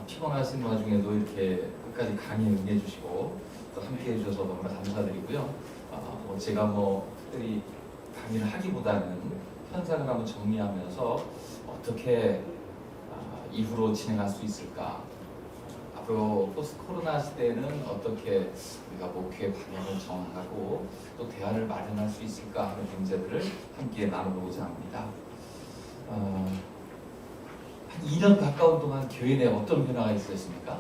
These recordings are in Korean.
피곤하신 와중에도 이렇게 끝까지 강의에 응해주시고 또 함께 해주셔서 너무나 감사드리고요. 제가 특별히 강의를 하기보다는 현상을 한번 정리하면서 어떻게 이후로 진행할 수 있을까, 앞으로 포스트 코로나 시대에는 어떻게 우리가 목표의 방향을 정하고 또 대안을 마련할 수 있을까 하는 문제들을 함께 나눠보고자 합니다. 한 2년 가까운 동안 교회 내에 어떤 변화가 있었습니까?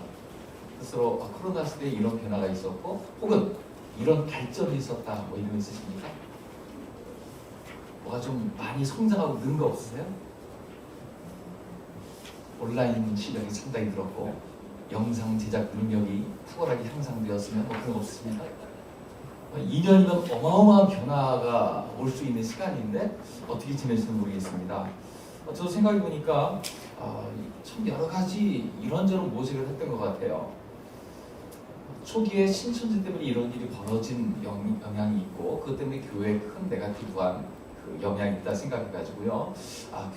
스스로 코로나 시대에 이런 변화가 있었고 혹은 이런 발전이 있었다 이런 거 있으십니까? 뭐가 좀 많이 성장하고 는 거 없으세요? 온라인 실력이 상당히 늘었고 영상 제작 능력이 탁월하게 향상되었으면 그런 거 없으십니까? 2년이면 어마어마한 변화가 올 수 있는 시간인데 어떻게 지내시는지 모르겠습니다. 저도 생각해 보니까 참 여러 가지 이런저런 모색을 했던 것 같아요. 초기에 신천지 때문에 이런 일이 벌어진 영향이 있고 그것 때문에 교회에 큰 네거티브한 그 영향이 있다 생각해가지고요.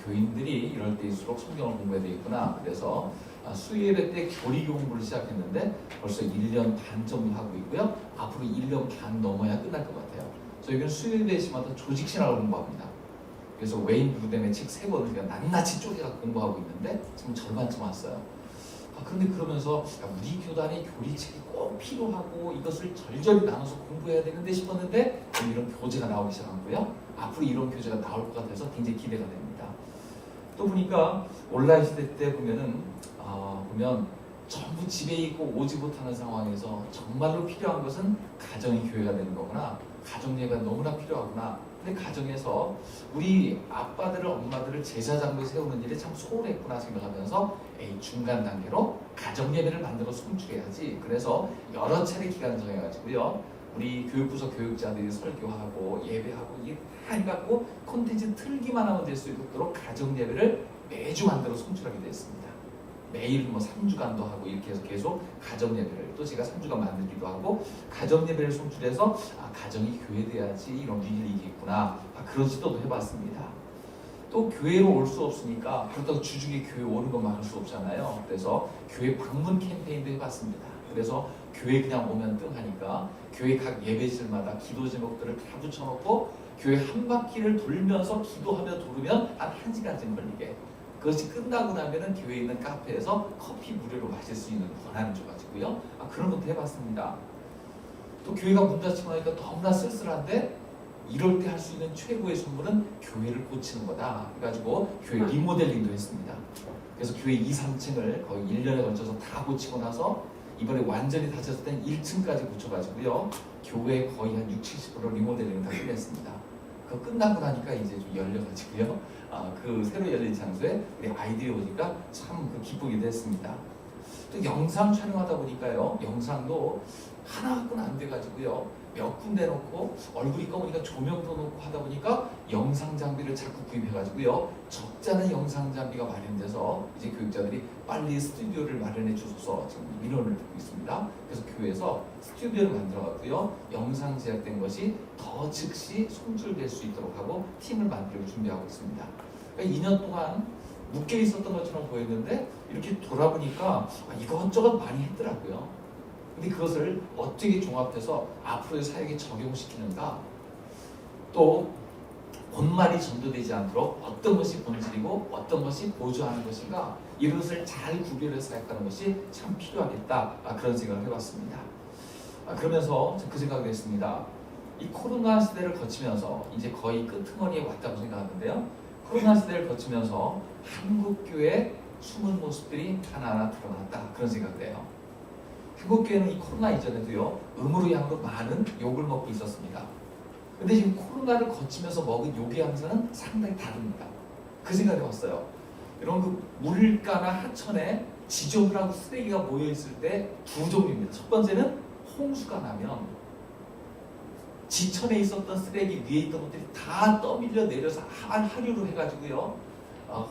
교인들이 이럴 때일수록 성경을 공부해야 되겠구나. 그래서 수요예배 때 교리교 공부를 시작했는데 벌써 1년 반 정도 하고 있고요. 앞으로 1년 반 넘어야 끝날 것 같아요. 저희는 수요예배 시마다 조직신학을 공부합니다. 그래서 웨인 브루뎀의 책 3권을 제가 낱낱이 쪼개서 공부하고 있는데 지금 절반쯤 왔어요. 그런데 그러면서 우리 교단의 교리책이 꼭 필요하고 이것을 절절히 나눠서 공부해야 되는데 싶었는데 이런 교재가 나오기 시작하고요. 앞으로 이런 교재가 나올 것 같아서 굉장히 기대가 됩니다. 또 보니까 온라인 시대 때 보면 전부 집에 있고 오지 못하는 상황에서 정말로 필요한 것은 가정이 교회가 되는 거구나. 가정예배가 너무나 필요하구나. 근데 가정에서 우리 아빠들을 엄마들을 제사장으로 세우는 일이 참 소홀했구나 생각하면서 중간 단계로 가정예배를 만들어 송출해야지. 그래서 여러 차례 기간 정해가지고요. 우리 교육부서 교육자들이 설교하고 예배하고 이게 다 해갖고 콘텐츠 틀기만 하면 될 수 있도록 가정예배를 매주 만들어 송출하게 됐습니다. 매일 3주간도 하고 이렇게 해서 계속 가정예배를 또 제가 3주간 만들기도 하고 가정예배를 송출해서 가정이 교회돼야지 이런 일이 있구나 그런 시도도 해봤습니다. 또 교회로 올 수 없으니까 그렇다고 주중에 교회 오는 것만 할 수 없잖아요. 그래서 교회 방문 캠페인도 해봤습니다. 그래서 교회 그냥 오면 뜸 하니까 교회 각 예배실마다 기도 제목들을 다 붙여놓고 교회 한 바퀴를 돌면서 기도하며 돌으면 한 1시간쯤 걸리게, 그것이 끝나고 나면은 교회에 있는 카페에서 커피 무료로 마실 수 있는 권한을 줘가지고요. 그런 것도 해봤습니다. 또 교회가 문 닫히고 나니까 너무나 쓸쓸한데 이럴 때 할 수 있는 최고의 선물은 교회를 고치는 거다. 그래가지고 교회 리모델링도 했습니다. 그래서 교회 2, 3층을 거의 1년에 걸쳐서 다 고치고 나서 이번에 완전히 닫혔을 땐 1층까지 고쳐가지고요. 교회 거의 한 60-70% 리모델링을 다 끝냈습니다. 그거 끝나고 나니까 이제 좀 열려가지고요. 그 새로 열린 장소에 우리 아이들이 오니까 참 기쁘기도 했습니다. 또 영상 촬영하다 보니까요. 영상도 하나 갖고는 안 돼가지고요. 몇 군데 놓고 얼굴이 검으니까 조명도 놓고 하다 보니까 영상 장비를 자꾸 구입해가지고요. 적잖은 영상 장비가 마련돼서 이제 교육자들이 빨리 스튜디오를 마련해 주셔서 지금 민원을 듣고 있습니다. 그래서 교회에서 스튜디오를 만들어갖고요. 영상 제작된 것이 더 즉시 송출될 수 있도록 하고 팀을 만들고 준비하고 있습니다. 그러니까 2년 동안 묶여 있었던 것처럼 보였는데 이렇게 돌아보니까 이것저것 많이 했더라고요. 근데 그것을 어떻게 종합해서 앞으로의 사역에 적용시키는가, 또 본말이 전도되지 않도록 어떤 것이 본질이고 어떤 것이 보조하는 것인가, 이것을 잘 구별해서 사역하는 것이 참 필요하겠다 그런 생각을 해봤습니다. 그러면서 그 생각을 했습니다. 이 코로나 시대를 거치면서 이제 거의 끄트머리에 왔다고 생각하는데요. 코로나 시대를 거치면서 한국교회의 숨은 모습들이 하나하나 드러났다 그런 생각을 해요. 한국교회는 이 코로나 이전에도요, 음으로 양으로 많은 욕을 먹고 있었습니다. 근데 지금 코로나를 거치면서 먹은 욕의 양상은 상당히 다릅니다. 그 생각이 왔어요. 이런 그 물가나 하천에 지저분하고 쓰레기가 모여있을 때 두 종류입니다. 첫 번째는 홍수가 나면 지천에 있었던 쓰레기 위에 있던 것들이 다 떠밀려 내려서 하류로 해가지고요.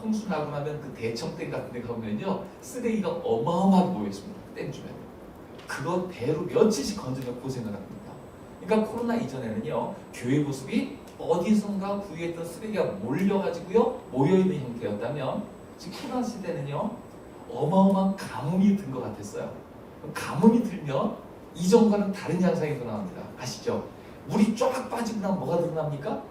홍수 나고 나면 그 대청댐 같은 데 가면요, 쓰레기가 어마어마하게 모여있습니다. 댐 주변에. 그거 배로 며칠씩 건져서 고생을 합니다. 그러니까 코로나 이전에는요, 교회 모습이 어디선가 구유했던 쓰레기가 몰려가지고요, 모여있는 형태였다면 지금 코로나 시대는요, 어마어마한 가뭄이 든 것 같았어요. 가뭄이 들면 이전과는 다른 현상이 일어납니다. 아시죠? 물이 쫙 빠지고 나면 뭐가 드러납니까?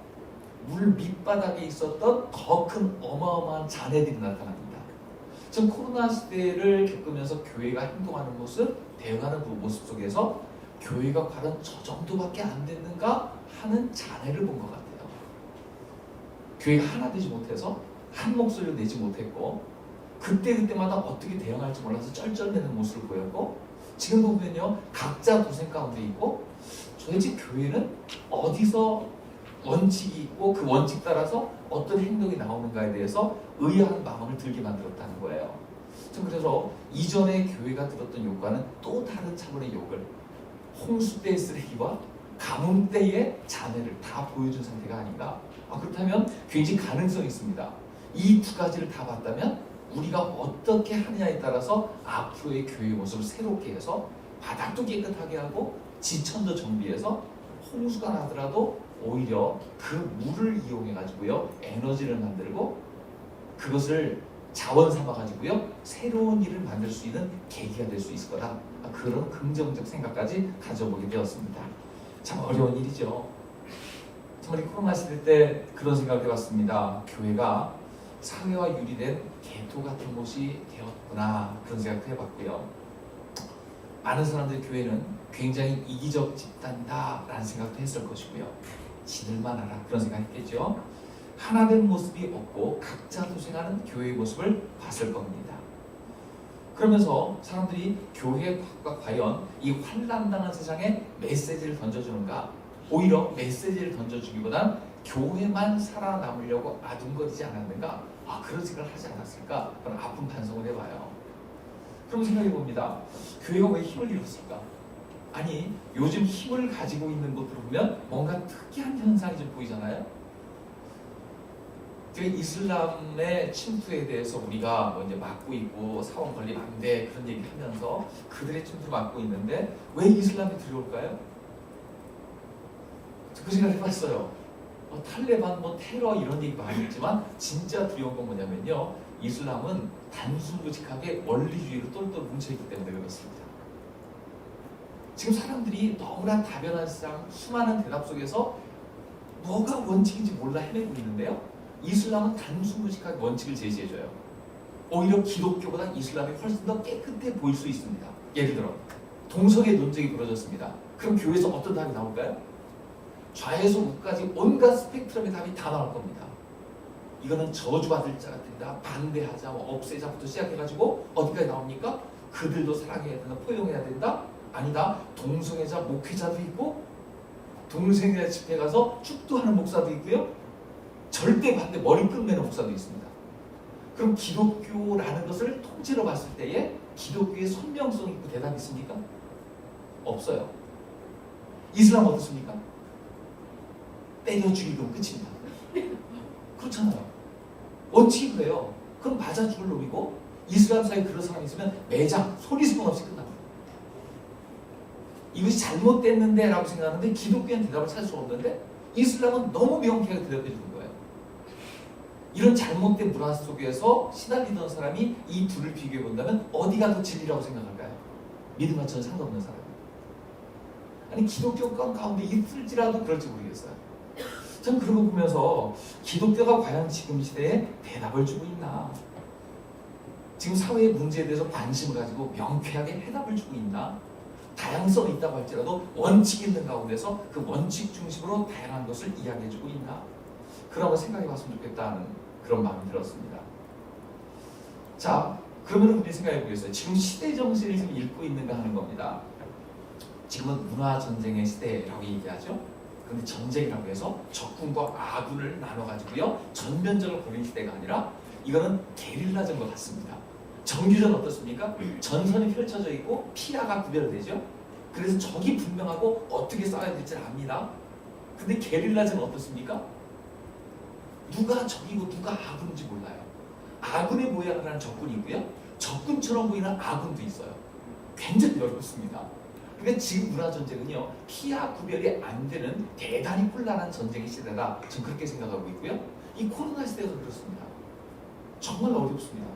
물 밑바닥에 있었던 더 큰 어마어마한 잔해들이 나타납니다. 지금 코로나 시대를 겪으면서 교회가 행동하는 모습, 대응하는 그 모습 속에서 교회가 과연 저 정도밖에 안 됐는가 하는 잔해를 본 것 같아요. 교회가 하나 되지 못해서 한 목소리를 내지 못했고 그때마다 어떻게 대응할지 몰라서 쩔쩔매는 모습을 보였고 지금도 보면요 각자 도생 가운데 있고 도대체 교회는 어디서 원칙이 있고 그 원칙 따라서 어떤 행동이 나오는가에 대해서 의아한 마음을 들게 만들었다는 거예요. 그래서 이전에 교회가 들었던 욕과는 또 다른 차원의 욕을 홍수 때의 쓰레기와 가뭄 때의 잔해를 다 보여준 상태가 아닌가. 그렇다면 굉장히 가능성이 있습니다. 이 두 가지를 다 봤다면 우리가 어떻게 하느냐에 따라서 앞으로의 교회의 모습을 새롭게 해서 바닥도 깨끗하게 하고 지천도 정비해서 홍수가 나더라도 오히려 그 물을 이용해 가지고요 에너지를 만들고 그것을 자원 삼아 가지고요 새로운 일을 만들 수 있는 계기가 될 수 있을 거다. 그런 긍정적 생각까지 가져보게 되었습니다. 참 어려운 일이죠. 정말 코로나 시대 때 그런 생각을 해봤습니다. 교회가 사회와 유리된 개토 같은 곳이 되었구나 그런 생각을 해봤고요. 많은 사람들이 교회는 굉장히 이기적 집단이다 라는 생각도 했을 것이고요. 지들만 알아 그런 생각했겠죠. 하나된 모습이 없고 각자 도생하는 교회의 모습을 봤을 겁니다. 그러면서 사람들이 교회가 과연 이 환난당한 세상에 메시지를 던져주는가, 오히려 메시지를 던져주기보단 교회만 살아남으려고 아둥거리지 않았는가, 그런 생각을 하지 않았을까, 그런 아픈 반성을 해봐요. 그럼 생각해 봅니다. 교회가 왜 힘을 잃었을까? 아니 요즘 힘을 가지고 있는 것들을 보면 뭔가 특이한 현상이 좀 보이잖아요. 이슬람의 침투에 대해서 우리가 뭐 이제 막고 있고 사원 건립 안 돼 그런 얘기 하면서 그들의 침투를 막고 있는데 왜 이슬람이 두려울까요? 그 생각을 해봤어요. 탈레반, 테러 이런 얘기 많이 했지만 진짜 두려운 건 뭐냐면요. 이슬람은 단순무직하게 원리주의로 똘똘 뭉쳐있기 때문에 그렇습니다. 지금 사람들이 너무나 다변한 세상 수많은 대답 속에서 뭐가 원칙인지 몰라 헤매고 있는데요. 이슬람은 단순무직하게 원칙을 제시해줘요. 오히려 기독교보다 이슬람이 훨씬 더 깨끗해 보일 수 있습니다. 예를 들어 동성애 논쟁이 벌어졌습니다. 그럼 교회에서 어떤 답이 나올까요? 좌에서 우까지 온갖 스펙트럼의 답이 다 나올 겁니다. 이거는 저주받을 자가 된다, 반대하자, 없애자부터 시작해가지고 어디까지 나옵니까? 그들도 사랑해야 된다, 포용해야 된다? 아니다, 동성애자 목회자도 있고 동성애자 집회 가서 축도하는 목사도 있고요, 절대 반대 머리 끝내는 목사도 있습니다. 그럼 기독교라는 것을 통째로 봤을 때에 기독교의 선명성 있고 대답이 있습니까? 없어요. 이슬람 어떻습니까? 때려 죽이고 끝입니다. 그렇잖아요. 원칙이 그래요. 그럼 맞아 죽을 놈이고 이슬람 사이에 그런 사람이 있으면 매장 소리 소문 없이 끝납니다. 이것이 잘못됐는데 라고 생각하는데 기독교는 대답을 찾을 수 없는데 이슬람은 너무 명쾌하게 대답해 주는 거예요. 이런 잘못된 문화 속에서 시달리던 사람이 이 둘을 비교해 본다면 어디가 더 진리라고 생각할까요? 믿음과 전혀 상관없는 사람. 아니 기독교 가운데 있을지라도 그럴지 모르겠어요. 전 그런 거 보면서 기독교가 과연 지금 시대에 대답을 주고 있나? 지금 사회의 문제에 대해서 관심을 가지고 명쾌하게 해답을 주고 있나? 다양성이 있다고 할지라도 원칙이 있는 가운데서 그 원칙 중심으로 다양한 것을 이야기해주고 있나? 그런 걸 생각해 봤으면 좋겠다는 그런 마음이 들었습니다. 자, 그러면 우리 생각해 보겠어요. 지금 시대 정신을 지금 읽고 있는가 하는 겁니다. 지금은 문화전쟁의 시대라고 얘기하죠. 그런데 전쟁이라고 해서 적군과 아군을 나눠가지고요 전면전을 벌이는 시대가 아니라 이거는 게릴라전과 같습니다. 정규전 어떻습니까? 전선이 펼쳐져 있고 피하가 구별되죠. 그래서 적이 분명하고 어떻게 싸워야 될지 압니다. 근데 게릴라전은 어떻습니까? 누가 적이고 누가 아군인지 몰라요. 아군의 모양을 하는 적군이 있고요, 적군처럼 보이는 아군도 있어요. 굉장히 어렵습니다. 그러니까 지금 문화전쟁은요 피하 구별이 안 되는 대단히 혼란한 전쟁의 시대다, 저는 그렇게 생각하고 있고요. 이 코로나 시대가 그렇습니다. 정말 어렵습니다.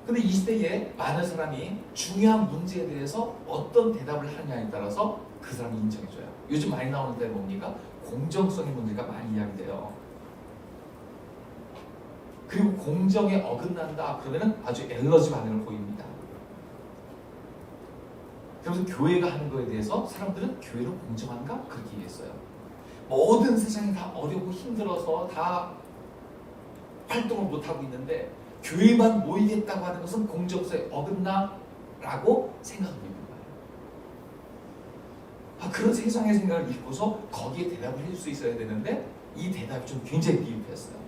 근데 이 시대에 많은 사람이 중요한 문제에 대해서 어떤 대답을 하느냐에 따라서 그 사람이 인정해줘요. 요즘 많이 나오는 데 뭡니까? 공정성의 문제가 많이 이야기돼요. 그리고 공정에 어긋난다 그러면 아주 엘러지 반응을 보입니다. 그래서 교회가 하는 거에 대해서 사람들은 교회는 공정한가? 그렇게 얘기했어요. 모든 세상이 다 어렵고 힘들어서 다 활동을 못하고 있는데 교회만 모이겠다고 하는 것은 공정성에 어긋나? 라고 생각하고 있는 거예요. 그런 세상의 생각을 읽고서 거기에 대답을 해줄 수 있어야 되는데 이 대답이 좀 굉장히 미흡했어요.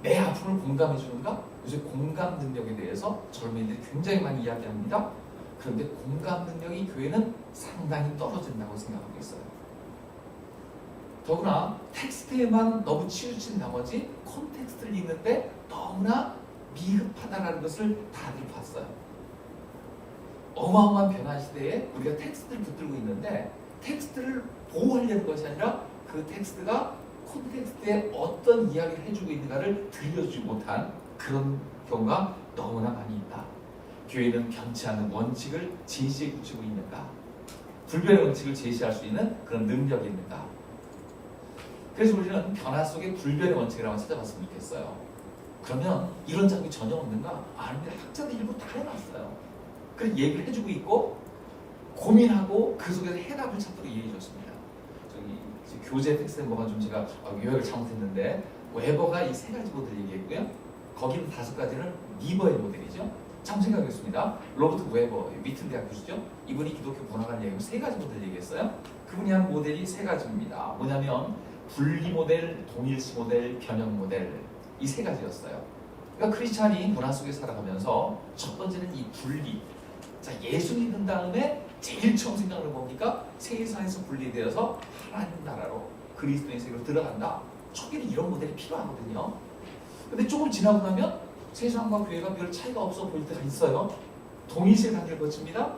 내 아픔을 공감해 주는가? 요새 공감 능력에 대해서 젊은이들이 굉장히 많이 이야기합니다. 그런데 공감 능력이 교회는 상당히 떨어진다고 생각하고 있어요. 더구나 텍스트에만 너무 치우친 나머지 콘텍스트를 읽는데 너무나 미흡하다는 것을 다들 봤어요. 어마어마한 변화 시대에 우리가 텍스트를 붙들고 있는데 텍스트를 보호하려는 것이 아니라 그 텍스트가 콘텍스트에 어떤 이야기를 해주고 있는가를 들려주지 못한 그런 경우가 너무나 많이 있다. 교회는 변치 않는 원칙을 제시해 붙이고 있는가? 불변의 원칙을 제시할 수 있는 그런 능력이 있는가? 그래서 우리는 변화 속에 불변의 원칙을 한번 찾아봤으면 좋겠어요. 그러면 이런 장면이 전혀 없는가? 아닙니다. 학자들 일부 다 해놨어요. 그래서 얘기를 해주고 있고 고민하고 그 속에서 해답을 찾도록 얘기해줬습니다. 저기 교재 텍스트에 뭐가 좀 제가 요약을 잘못했는데 웨버가 이 세 가지 모델 얘기했고요. 거기는 5가지는 니버의 모델이죠. 참 생각했습니다. 로버트 웨버, 위튼 대학 교수죠. 이분이 기독교 문화관 얘기하면 3가지 모델 얘기했어요. 그분이 한 모델이 3가지입니다. 뭐냐면 분리 모델, 동일시 모델, 변형 모델 이 3가지였어요. 그러니까 크리스찬이 문화 속에 살아가면서 첫 번째는 이 분리. 자, 예수 믿은 다음에 제일 처음 생각하는 뭡니까? 세상에서 분리되어서 하나님 나라로 그리스도의 세계로 들어간다. 초기는 이런 모델이 필요하거든요. 근데 조금 지나고 나면 세상과 교회가 별 차이가 없어 보일 때가 있어요. 동일시의 단계를 거칩니다.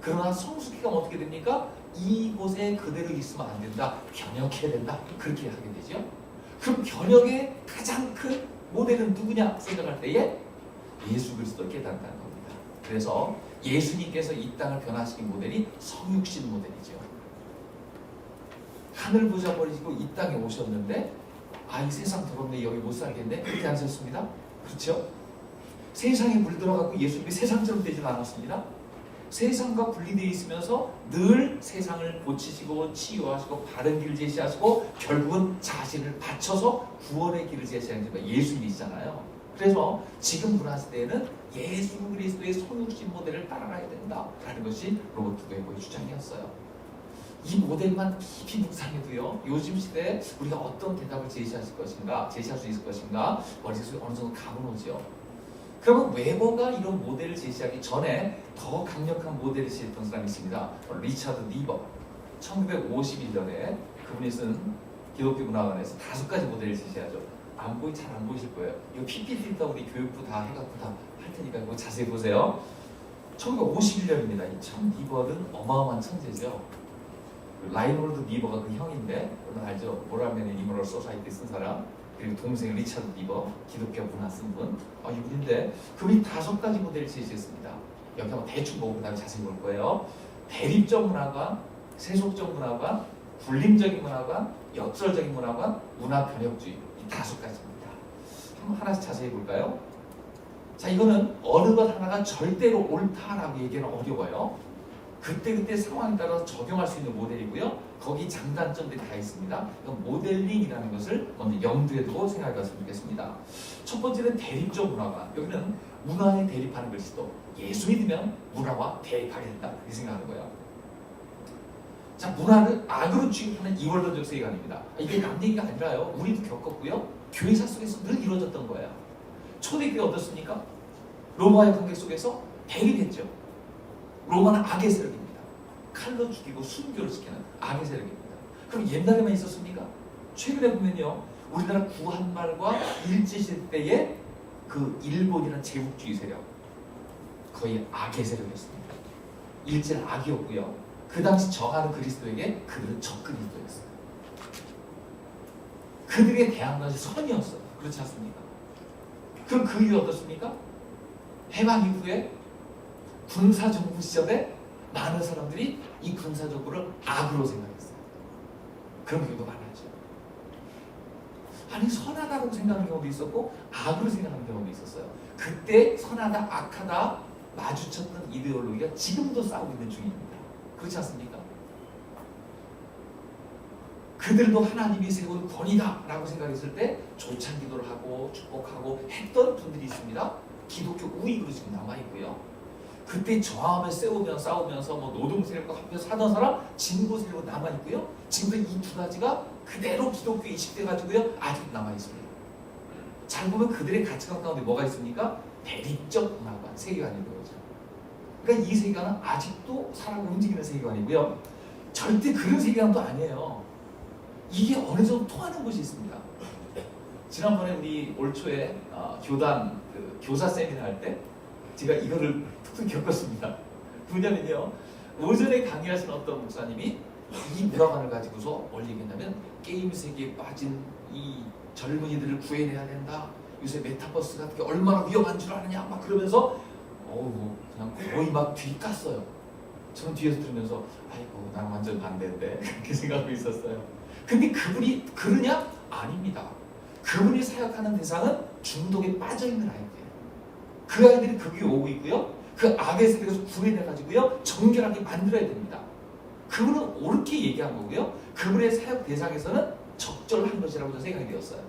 그러나 성숙해가면 어떻게 됩니까? 이곳에 그대로 있으면 안 된다. 변혁해야 된다. 그렇게 하게 되죠. 그럼 변혁의 가장 큰 모델은 누구냐 생각할 때에 예수 그리스도를 깨닫는다는 겁니다. 그래서 예수님께서 이 땅을 변화시킨 모델이 성육신 모델이죠. 하늘 보좌 버리시고 이 땅에 오셨는데 이 세상 더럽네 여기 못 살겠네 그렇게 하셨습니다. 그렇죠? 세상에 물들어가고 예수님이 세상처럼 되지는 않았습니다. 세상과 분리되어 있으면서 늘 세상을 고치시고 치유하시고 바른 길을 제시하시고 결국은 자신을 바쳐서 구원의 길을 제시하는 게 예수님이시잖아요. 그래서 지금 문화시대에는 예수 그리스도의 성육신 모델을 따라가야 된다라는 것이 로버트 웨버의 주장이었어요. 이 모델만 깊이 묵상해도요, 요즘 시대에 우리가 어떤 대답을 제시할 수 있을 것인가 머릿속에 어느 정도 감은 오죠. 그러면 웨버가 이런 모델을 제시하기 전에 더 강력한 모델을 제시했던 사람이 있습니다. 리차드 니버. 1951년에 그분이 쓴 기독교 문화관에서 5가지 모델을 제시하죠. 잘 안 보이실 거예요. 이거 PPT 다 우리 교육부 다 해갖고 다 할 테니까 이거 자세히 보세요. 1951년입니다. 이 참 니버는 어마어마한 천재죠. 라이놀드 니버가 그 형인데, 여러분 알죠? 모랄맨의 이모럴 소사이티 쓴 사람. 그리고 동생 리차드 니버, 기독교 문화 쓴 분. 이분인데 그분이 5가지 모델을 제시했습니다. 여기 한번 대충 보고 그 다음에 자세히 볼 거예요. 대립적 문화관, 세속적 문화관, 군림적인 문화관, 역설적인 문화관, 문화 변혁주의. 이 5가지입니다. 한번 하나씩 자세히 볼까요? 자, 이거는 어느 것 하나가 절대로 옳다라고 얘기는 어려워요. 그때그때 상황에 따라서 적용할 수 있는 모델이고요. 거기 장단점들이 다 있습니다. 모델링이라는 것을 먼저 염두에 두고 생각해 봤으면 좋겠습니다. 첫 번째는 대립적 문화관. 여기는 문화에 대립하는 것이도 예수 믿으면 문화와 대립하게 된다. 이렇게 생각하는 거예요. 자, 문화를 악으로 취급하는 이월론적 세계관입니다. 이게 남 얘기가 아니라요. 우리도 겪었고요. 교회사 속에서 늘 이루어졌던 거예요. 초대교회 어떻습니까? 로마의 관계 속에서 대립했죠. 로마는 악의 세력입니다. 칼로 죽이고 순교를 시키는 악의 세력입니다. 그럼 옛날에만 있었습니까? 최근에 보면요, 우리나라 구한말과 일제시대 때의 그 일본이라는 제국주의 세력, 거의 악의 세력이었습니다. 일제는 악이었고요. 그 당시 정하는 그리스도에게 그들은 적그리스도였어요. 그들에 대한 것이 선이었어요. 그렇지 않습니까? 그럼 그 이유 어떻습니까? 해방 이후에 군사정부 시절에 많은 사람들이 이 군사정부를 악으로 생각했어요. 그런 경우도 많았죠. 아니 선하다고 생각하는 경우도 있었고 악으로 생각하는 경우도 있었어요. 그때 선하다 악하다 마주쳤던 이데올로기가 지금도 싸우고 있는 중입니다. 그렇지 않습니까? 그들도 하나님이 세운 권위다 라고 생각했을 때 조찬기도를 하고 축복하고 했던 분들이 있습니다. 기독교 우익으로 지금 남아있고요. 그때 저항을 싸우면서 뭐 노동 세력과 합해서 하던 사람 진보 세력으로 남아있고요. 지금도 이 두 가지가 그대로 기독교에 이식돼가지고요 아직도 남아있습니다. 잘 보면 그들의 가치관 가운데 뭐가 있습니까? 대립적 문화관, 세계관인 거죠. 그러니까 이 세계관은 아직도 사람을 움직이는 세계관이고요. 절대 그런 세계관도 아니에요. 이게 어느 정도 통하는 곳이 있습니다. 지난번에 우리 올 초에 교단 교사 세미나 할 때 제가 이거를 툭툭 겪었습니다. 뭐냐면요, 오전에 강의하신 어떤 목사님이 이 문화관을 가지고서 뭘 얘기했냐면 게임 세계에 빠진 이 젊은이들을 구해내야 된다. 요새 메타버스가 얼마나 위험한 줄 아느냐 막 그러면서 그냥 거의 막 뒤깠어요. 저는 뒤에서 들으면서 아이고 나는 완전 반대인데 그렇게 생각하고 있었어요. 근데 그분이 그러냐? 아닙니다. 그분이 사역하는 대상은 중독에 빠져있는 아이들이에요. 그 아이들이 거기에 오고 있고요. 그 악의 세계에서 구해내가지고요 정결하게 만들어야 됩니다. 그분은 옳게 얘기한 거고요. 그분의 사역 대상에서는 적절한 것이라고 저는 생각이 되었어요.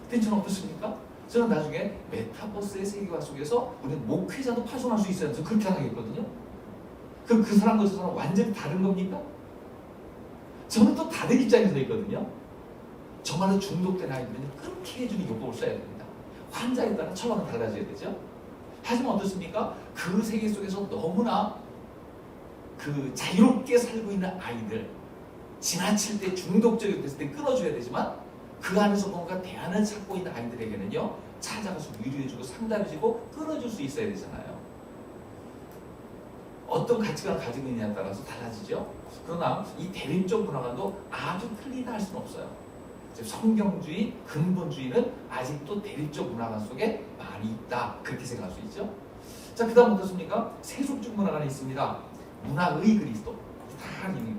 근데 저는 어떻습니까? 저는 나중에 메타버스의 세계관 속에서 우리는 목회자도 파송할 수 있어야 해서 그렇게 생각했거든요. 그럼 그 사람과 저 사람은 완전히 다른 겁니까? 저는 또 다른 입장에 서 있거든요. 정말로 중독된 아이들은 그렇게 해주는 요법을 써야 됩니다. 환자에 따라 처방은 달라져야 되죠. 하지만 어떻습니까? 그 세계 속에서 너무나 그 자유롭게 살고 있는 아이들, 지나칠 때 중독적이 됐을 때 끊어줘야 되지만 그 안에서 뭔가 대안을 찾고 있는 아이들에게는요 찾아가서 위로해주고 상담해주고 끊어줄 수 있어야 되잖아요. 어떤 가치관을 가지고 있느냐에 따라서 달라지죠. 그러나 이 대립적 문화관도 아주 틀리다 할 수는 없어요. 성경주의, 근본주의는 아직도 대립적 문화관 속에 많이 있다. 그렇게 생각할 수 있죠. 자, 그 다음 어떻습니까? 세속적 문화관이 있습니다. 문화의 그리스도. 다 이미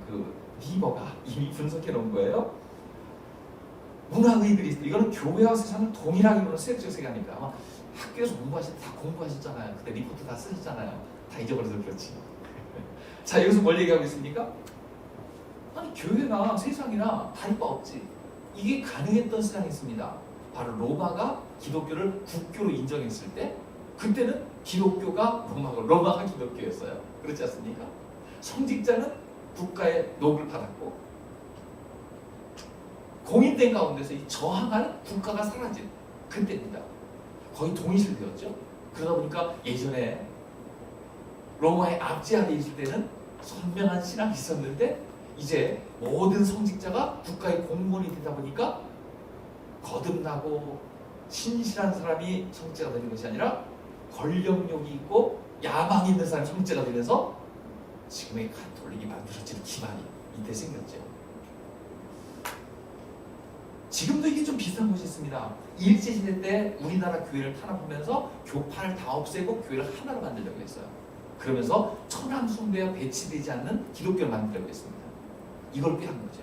리버가 이미 분석해 놓은 거예요. 문화의 그리스도. 이거는 교회와 세상을 동일하게 보는 세속적 세계니까 아마 학교에서 공부하실 때 다 공부하셨잖아요. 그때 리포트 다 쓰셨잖아요. 다 잊어버려서 그렇지. 자, 여기서 뭘 얘기하고 있습니까? 아니 교회나 세상이나 다를 바 없지. 이게 가능했던 시간이 있습니다. 바로 로마가 기독교를 국교로 인정했을 때 그때는 기독교가 로마가 기독교였어요. 그렇지 않습니까? 성직자는 국가의 녹을 받았고 공인된 가운데서 이 저항하는 국가가 사라진 그때입니다. 거의 동일시되었죠. 그러다 보니까 예전에 로마의 압제 아래 있을 때는 선명한 신학이 있었는데 이제 모든 성직자가 국가의 공무원이 되다 보니까 거듭나고 신실한 사람이 성직자가 되는 것이 아니라 권력욕이 있고 야망이 있는 사람이 성직자가 되면서 지금의 가톨릭이 만들어지는 기반이 이때 생겼죠. 지금도 이게 좀 비슷한 곳이 있습니다. 일제시대 때 우리나라 교회를 탄압하면서 교파를 다 없애고 교회를 하나로 만들려고 했어요. 그러면서 천황 숭배와 배치되지 않는 기독교를 만들려고 했습니다. 이걸 꾀한 거죠.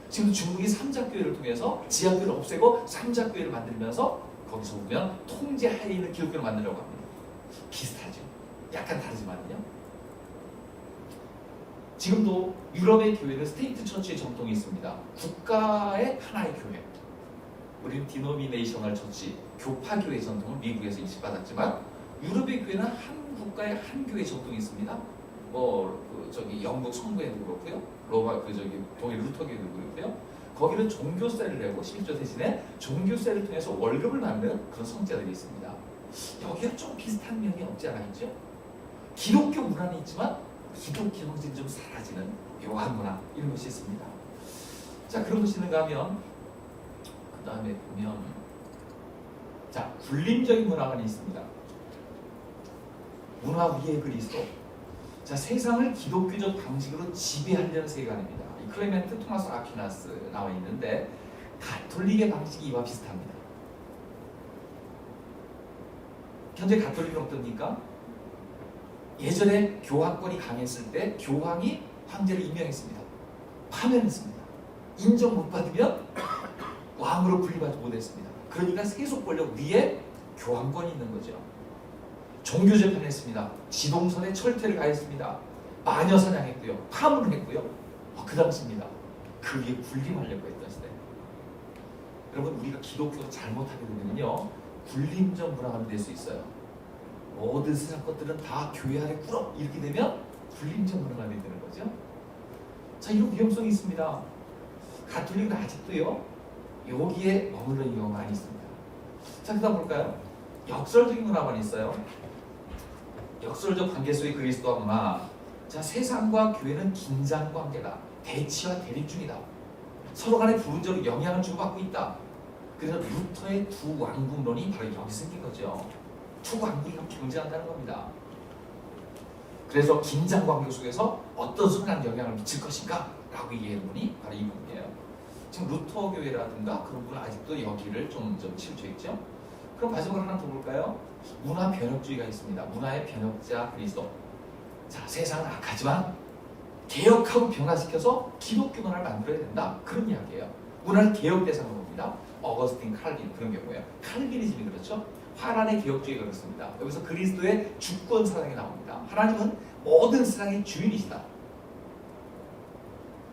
지금 중국이 삼자교회를 통해서 지하교회를 없애고 삼자교회를 만들면서 거기서 보면 통제하에 있는 기독교를 만들려고 합니다. 비슷하죠. 약간 다르지만요. 지금도 유럽의 교회는 스테이트 처치의 전통이 있습니다. 국가의 하나의 교회. 우리는 디노미네이셔널 처치, 교파교회 전통을 미국에서 인식받았지만 유럽의 교회는 한 국가의 한 교회 전통이 있습니다. 영국 성부에도 그렇고요. 로마 독일 루터교회도 그렇고요. 거기는 종교세를 내고 실조 대신에 종교세를 통해서 월급을 받는 그런 성자들이 있습니다. 여기가 좀 비슷한 면이 없지 않아 있죠? 기독교 문화는 있지만 기독교 정신이 좀 사라지는 묘한 문화 이런 것이 있습니다. 자, 그런 것이 있는가 하면 그 다음에 보면 자, 군림적인 문화관이 있습니다. 문화 위의 그리스도. 자, 세상을 기독교적 방식으로 지배하려는 세계관입니다. 이 클레멘트 토마스 아퀴나스 나와 있는데 가톨릭의 방식이 이와 비슷합니다. 현재 가톨릭은 어떻습니까? 예전에 교황권이 강했을 때 교황이 황제를 임명했습니다. 파면했습니다. 인정 못 받으면 왕으로 분리받지 못했습니다. 그러니까 세속 권력 위에 교황권이 있는 거죠. 종교 재판을 했습니다. 지동선에 철퇴를 가했습니다. 마녀 사냥했고요. 파문을 했고요. 그 당시입니다. 그 위에 군림하려고 했던 시대. 여러분, 우리가 기독교가 잘못하게 되면요, 군림적 문화가 될 수 있어요. 모든 세상 것들은 다 교회 안에 꾸럭 이렇게 되면 군림적 문화가 되는 거죠. 자, 이런 위험성이 있습니다. 가톨릭은 아직도요, 여기에 머무르는 경우가 많이 있습니다. 자, 그다음 볼까요? 역설적인 문화만 있어요. 역설적 관계 속의 그리스도와 문화. 자, 세상과 교회는 긴장 관계다. 대치와 대립 중이다. 서로 간에 부분적으로 영향을 주고받고 있다. 그래서 루터의 두 왕국론이 바로 여기 생긴 거죠. 두 왕국이 경쟁한다는 겁니다. 그래서 긴장 관계 속에서 어떤 순간 영향을 미칠 것인가 라고 얘기하는 분이 바로 이 부분이에요. 지금 루터 교회라든가 그런 분은 아직도 여기를 좀 치우쳐 있죠. 그럼 마지막으로 하나 더 볼까요? 문화 변혁주의가 있습니다. 문화의 변혁자 그리스도. 자, 세상은 악하지만 개혁하고 변화시켜서 기독교 문화를 만들어야 된다. 그런 이야기예요. 문화를 개혁 대상으로 봅니다. 어거스틴, 칼빈 그런 경우에요. 칼빈이즘이 그렇죠. 화란의 개혁주의가 그렇습니다. 여기서 그리스도의 주권 사상이 나옵니다. 하나님은 모든 세상의 주인이시다.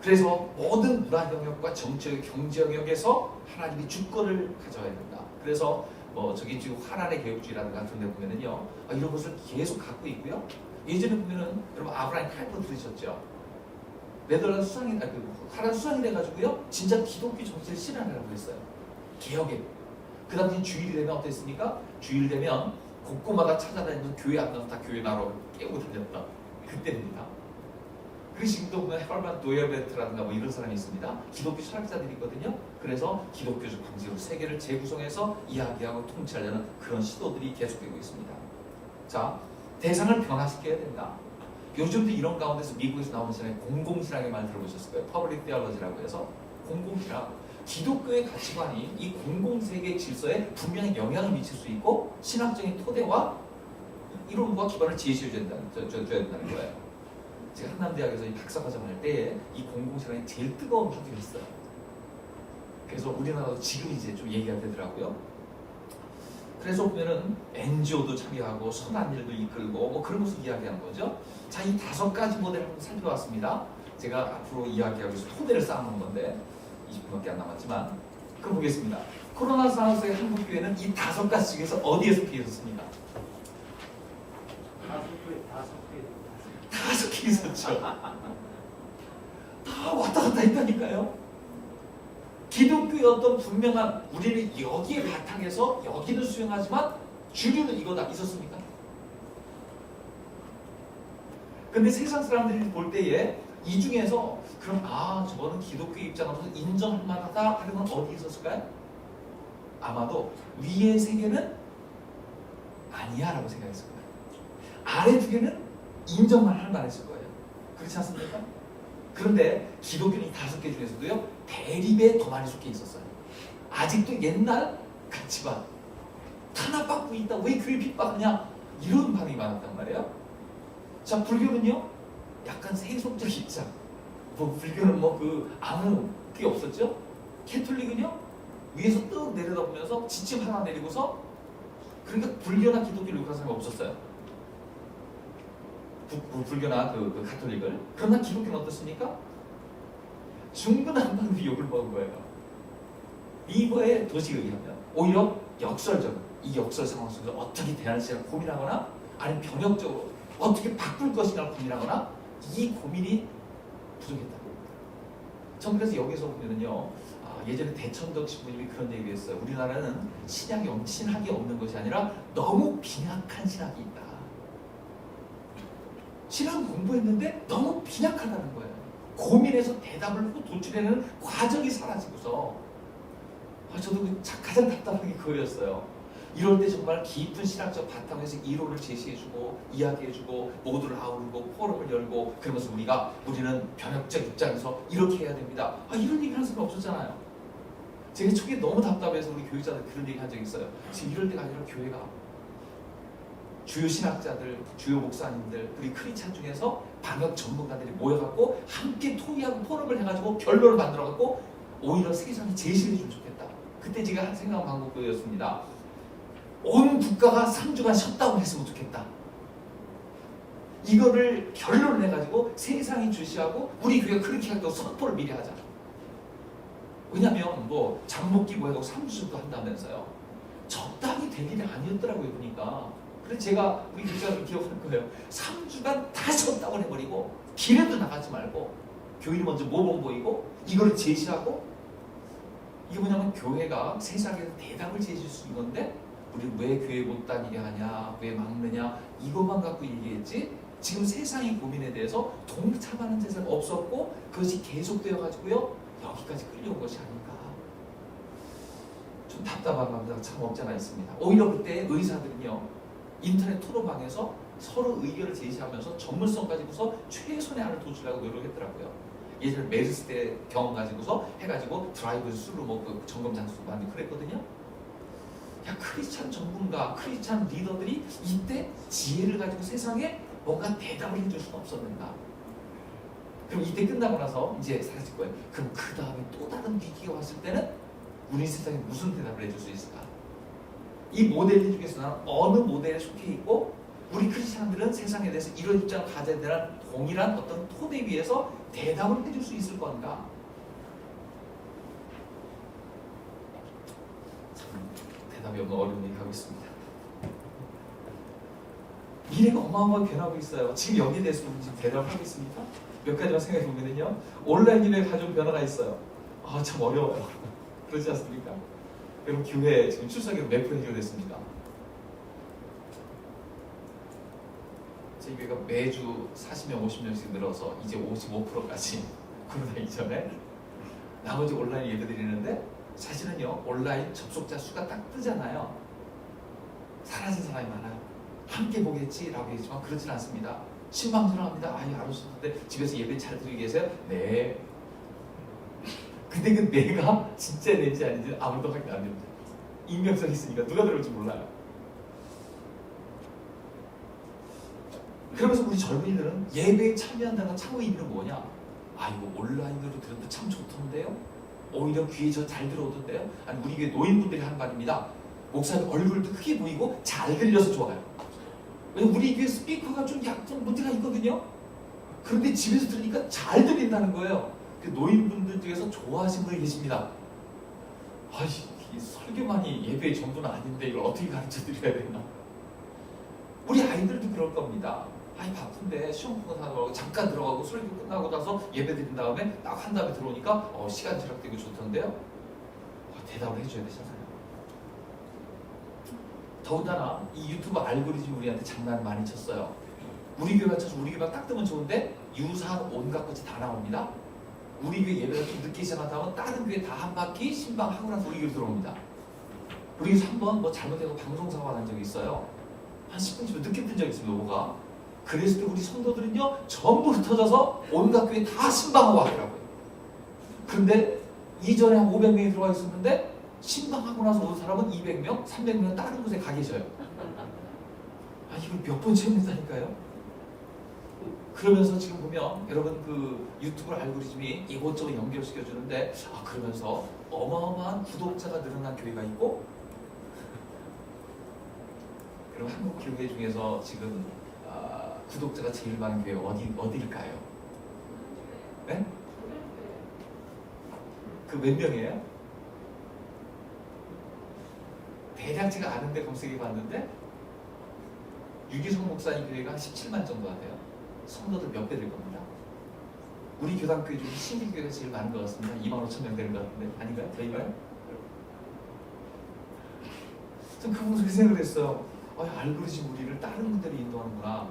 그래서 모든 문화 영역과 정치, 경제 영역에서 하나님이 주권을 가져야 된다. 그래서 저기 지금 화란의 개혁주의라든가 그런 데 보면은요, 이런 것을 계속 갖고 있고요. 예전에 보면은 여러분 아브라함 칼퍼 들으셨죠? 네덜란드 수상이 화란 수상이 돼가지고요, 진짜 기독교 정치를 실현하라고 했어요. 개혁에. 그 당시 주일이 되면 어땠습니까? 주일 되면 곳곳마다 찾아다니면서 교회 안 나와서 다 교회 나로 깨고 다녔다. 그때입니다. 그리고 지금도 보면 헤럴만 도어베트라든가 뭐 이런 사람이 있습니다. 기독교 철학자들이 있거든요. 그래서 기독교적 방식으로 세계를 재구성해서 이야기하고 통치하려는 그런 시도들이 계속되고 있습니다. 자, 대상을 변화시켜야 된다. 요즘도 이런 가운데서 미국에서 나오는 사람이 공공신학의 말 들어보셨을 거예요. 퍼블릭 테올로지라고 해서 공공신학. 기독교의 가치관이 이 공공세계의 질서에 분명히 영향을 미칠 수 있고 신학적인 토대와 이론과 기반을 제시해 줘야 된다는 거예요. 제가 한남대학에서 이 박사과정 할 때에 이 공공신학이 제일 뜨거운 학교가 있어요. 그래서 우리나라도 지금 이제 좀 얘기가 되더라고요. 그래서 보면은 NGO도 참여하고 선한 일도 이끌고 뭐 그런 것을 이야기하는 거죠. 자, 이 5가지 모델을 한번 살펴봤습니다. 제가 앞으로 이야기하고 있을 토대를 쌓아놓은 건데 20분밖에 안 남았지만 그럼 보겠습니다. 코로나 상황 속의 한국교회는 이 5가지 중에서 어디에 속해 있었습니까? 5개 있었죠. 다 왔다 갔다 했다니까요. 기독교의 어떤 분명한 우리는 여기에 바탕에서 여기는 수용하지만 주류는 이거다 있었습니까? 근데 세상 사람들이 볼 때에 이 중에서 그럼 저거는 기독교 입장으로서 인정할 만하다 하는 건 어디 있었을까요? 아마도 위의 세 개는 아니야 라고 생각했을 거예요. 아래 2개는 인정만 할 만했을 거예요. 그렇지 않습니까? 그런데 기독교는 이 5개 중에서도요, 대립에 더 많이 속해 있었어요. 아직도 옛날 가치관, 탄압받고 있다, 왜 교회 핍박하냐, 이런 반응이 많았단 말이에요. 자, 불교는요, 약간 세속적 입장. 불교는 아무 게 없었죠. 캐톨릭은요, 위에서 뚝 내려다보면서 지침 하나 내리고서, 그러니까 불교나 기독교를 욕하는 사람이 없었어요. 불교나 그 가톨릭을. 그러나 기독교는 어떻습니까? 중구난방으로 욕을 먹은 거예요. 리버의 도식에 의하면 오히려 역설적으로 이 역설 상황 속에서 어떻게 대할지를 고민하거나 아니면 변혁적으로 어떻게 바꿀 것인가를 고민하거나 이 고민이 부족했다고 합니다. 전 그래서 여기서 보면은요, 예전에 대천덕 신부님이 그런 얘기를 했어요. 우리나라는 신학이 없는 것이 아니라 너무 빈약한 신학이 있다. 신학 공부했는데 너무 빈약하다는 거예요. 고민해서 대답을 하고 도출해내는 과정이 사라지고서 저도 가장 답답한 게 그거였어요. 이럴 때 정말 깊은 신학적 바탕에서 이론을 제시해주고 이야기해주고 모두를 아우르고 포럼을 열고 그러면서 우리는 변혁적 입장에서 이렇게 해야 됩니다. 이런 얘기 하는 사람 없었잖아요. 제가 초기에 너무 답답해서 우리 교육자들 그런 얘기 한 적이 있어요. 지금 이럴 때가 아니라 교회가 주요 신학자들, 주요 목사님들, 우리 크리스찬 중에서 방역 전문가들이 모여갖고 함께 토의하고 포럼을 해가지고 결론을 만들어갖고 오히려 세상에 제시를 해주면 좋겠다. 그때 제가 생각한 방법이었습니다. 온 국가가 3주간 셧다운 했으면 좋겠다. 이거를 결론을 내가지고 세상이 주시하고 우리 교회가 그렇게 하고 선포를 미리 하자. 왜냐면 뭐 장목기부에도 3주 정도 한다면서요. 적당히 될 일이 아니었더라고요. 보니까. 그래서 제가 우리 교회가 기억할 거예요. 3주간 다 셧다운 해버리고 길에도 나가지 말고 교인이 먼저 모범 보이고 이거를 제시하고 이게 뭐냐면 교회가 세상에서 대답을 제시할 수 있는 건데 우리 왜 교회 못 다니게 하냐, 왜 막느냐 이것만 갖고 얘기했지 지금 세상의 고민에 대해서 동참하는 자세가 없었고 그것이 계속되어 가지고요 여기까지 끌려온 것이 아닌가. 좀 답답한 감자가 참 없지 않아 있습니다. 오히려 그때 의사들은요 인터넷 토론방에서 서로 의견을 제시하면서 전문성 가지고서 최선의 안을 도출하고 노력했더라고요. 예전에 메르스 때 경험 가지고서 해가지고 드라이브 스루 뭐 점검 장소 만들고 그랬거든요. 야, 크리스찬 전문가, 크리스찬 리더들이 이때 지혜를 가지고 세상에 뭔가 대답을 해줄 수는 없었는가. 그럼 이때 끝나고 나서 이제 사라질 거예요. 그럼 그 다음에 또 다른 위기가 왔을 때는 우리 세상에 무슨 대답을 해줄 수 있을까? 이 모델 중에서 나는 어느 모델에 속해 있고 우리 크리스찬들은 세상에 대해서 이런 입장을 가져야 되는 동일한 어떤 토대 위에서 대답을 해줄 수 있을 건가? 참 대답이 없는 어려운 얘기 하고 있습니다. 미래가 어마어마하게 변하고 있어요. 지금 여기에 대해서 지금 대답을 하고 있습니까? 몇 가지만 생각해 보면요. 온라인 기회에 가져온 변화가 있어요. 아, 참 어려워요. 그렇지 않습니까? 여러분 교회 지금 출석률 몇 프로 해결됐습니까? 저희 교회가 매주 40명, 50명씩 늘어서 이제 55%까지 코로나 이전에 나머지 온라인 예배 드리는데 사실은요 온라인 접속자 수가 딱 뜨잖아요. 사라진 사람이 많아요. 함께 보겠지라고 했지만 그렇진 않습니다. 신방송합니다. 아예 안 오셨는데 집에서 예배 잘 드리고 계세요? 네. 근데 그 내가 진짜 내지 아닌지 아무도 확인 안 됩니다. 익명성 있으니까 누가 들어올지 몰라요. 그러면서 우리 젊은이들은 예배에 참여한다는 참의 의미는 뭐냐? 아 이거 온라인으로 들어도 참 좋던데요? 오히려 귀에 저 잘 들어오던데요? 아니 우리 교회 노인분들이 하는 말입니다. 목사님 얼굴도 크게 보이고 잘 들려서 좋아요. 왜냐면 우리 교회 스피커가 좀 약간 문제가 있거든요. 그런데 집에서 들으니까 잘 들린다는 거예요. 그 노인분들 중에서 좋아하시는 분이 계십니다. 아이 설교만이 예배의 전부는 아닌데 이걸 어떻게 가르쳐 드려야 되나? 우리 아이들도 그럴 겁니다. 아이 바쁜데 시험 보고 나서 잠깐 들어가고 설교 끝나고 나서 예배 드린 다음에 딱 한 다음에 들어오니까 시간 절약되고 좋던데요? 대답을 해줘야 되잖아요. 더군다나 이 유튜브 알고리즘이 우리한테 장난 많이 쳤어요. 우리 교회만 쳐서 우리 교회만 딱 뜨면 좋은데 유사한 온갖 것이 다 나옵니다. 우리 교회 예배가 좀 늦게 시작한다면 다른 교회 다 한 바퀴 신방하고 나서 우리 교회 들어옵니다. 우리 교회에서 한번 뭐 잘못해서 방송사고가 난 적이 있어요. 한 10분쯤 늦게 뜬 적이 있습니다. 오후가. 그랬을 때 우리 성도들은요 전부 흩어져서 온갖 교회 다 신방하고 하더라고요. 그런데 이전에 한 500명이 들어가 있었는데 신방하고 나서 온 사람은 200명, 300명 다른 곳에 가 계셔요. 아 이걸 몇 번 체험했다니까요. 그러면서 지금 보면 여러분 그 유튜브 알고리즘이 이곳저곳 연결시켜 주는데 그러면서 어마어마한 구독자가 늘어난 교회가 있고 그럼 한국 교회 중에서 지금 구독자가 제일 많은 교회 어디일까요? 네? 그 몇 명이에요? 대략 제가 아는데 검색해 봤는데 유기성 목사님 교회가 한 17만 정도가 돼요. 성도들 몇 배 될 겁니다. 우리 교단교회 중에 신기교회가 제일 많은 것 같습니다. 25,000명 되는 것 같은데 아닌가요? 저희가요? 좀 그분들 생각을 했어요. 알고리즘 우리를 다른 분들이 인도하는구나.